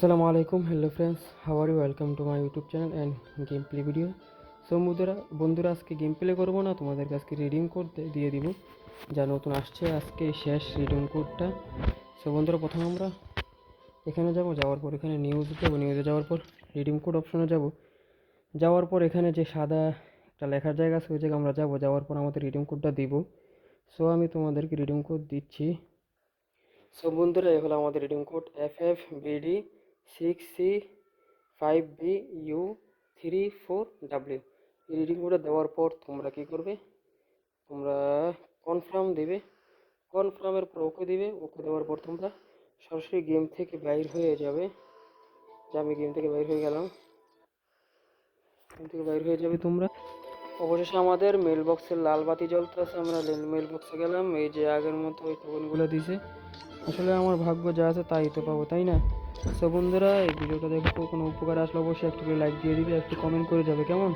আসসালামু আলাইকুম, hello friends, how are you? Welcome to my YouTube channel and game play video. So বন্ধুরা আজকে game play করবো না, তোমাদেরকে আজকে রিডিং কোড দিয়ে দিব, যা নতুন আসছে আজকে শেষ রিডিং কোডটা। সো বন্ধুরা, প্রথমে আমরা এখানে যাব, যাওয়ার পর এখানে নিউজে যাবো, নিউজে যাওয়ার পর রিডিং কোড অপশনে যাব, যাওয়ার পর এখানে যে সাদা একটা লেখার জায়গা আছে ওই জায়গায় আমরা যাব, যাওয়ার পর আমাদের রিডিং কোডটা দিব। সো আমি তোমাদেরকে রিডিং কোড দিচ্ছি। সো বন্ধুরা, এ হলো আমাদের রিডিং কোড FFBD6C5BU34W। এই রিডিং কোডটা দেওয়ার পর তোমরা কি করবে, তোমরা কনফার্ম দেবে, কনফার্মের পর ওকে দিবে, ওকে দেওয়ার পর তোমরা সরাসরি গেম থেকে বাইর হয়ে যাবে। যে আমি গেম থেকে বাইর হয়ে গেলাম, গেম থেকে বাইর হয়ে যাবে তোমরা। অবশেষে আমাদের মেল বক্সের লাল বাতি জ্বলতেছে, আমরা মেল বক্সে গেলাম, এই যে আগের মতো ওই টোকেনগুলো দিছে। আসলে আমার ভাগ্য যা আছে তাই তো পাবো, তাই না? সো বন্ধুরা, এই ভিডিওটা দেখো, কোনো উপকার আসলে অবশ্যই একটু করে লাইক দিয়ে দিবে, একটু কমেন্ট করে যাবে, কেমন?